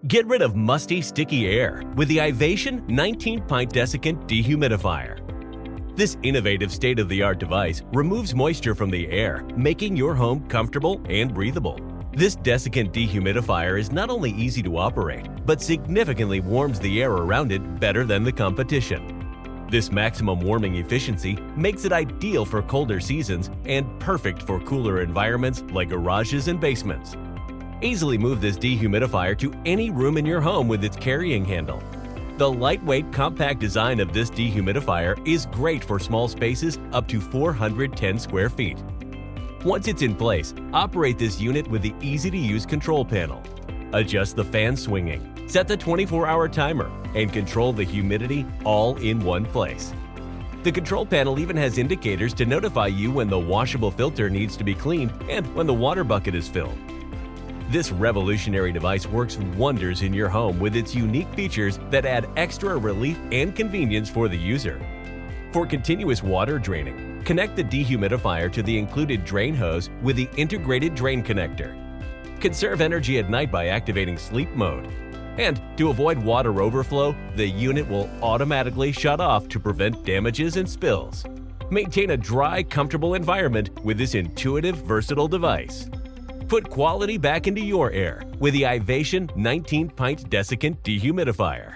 Get rid of musty, sticky air with the Ivation 19-pint Desiccant Dehumidifier. This innovative state-of-the-art device removes moisture from the air, making your home comfortable and breathable. This Desiccant Dehumidifier is not only easy to operate, but significantly warms the air around it better than the competition. This maximum warming efficiency makes it ideal for colder seasons and perfect for cooler environments like garages and basements. Easily move this dehumidifier to any room in your home with its carrying handle. The lightweight, compact design of this dehumidifier is great for small spaces up to 410 square feet. Once it's in place, operate this unit with the easy-to-use control panel. Adjust the fan swinging, set the 24-hour timer, and control the humidity all in one place. The control panel even has indicators to notify you when the washable filter needs to be cleaned and when the water bucket is filled. This revolutionary device works wonders in your home with its unique features that add extra relief and convenience for the user. For continuous water draining, connect the dehumidifier to the included drain hose with the integrated drain connector. Conserve energy at night by activating sleep mode. And to avoid water overflow, the unit will automatically shut off to prevent damages and spills. Maintain a dry, comfortable environment with this intuitive, versatile device. Put quality back into your air with the Ivation 19-pint Desiccant Dehumidifier.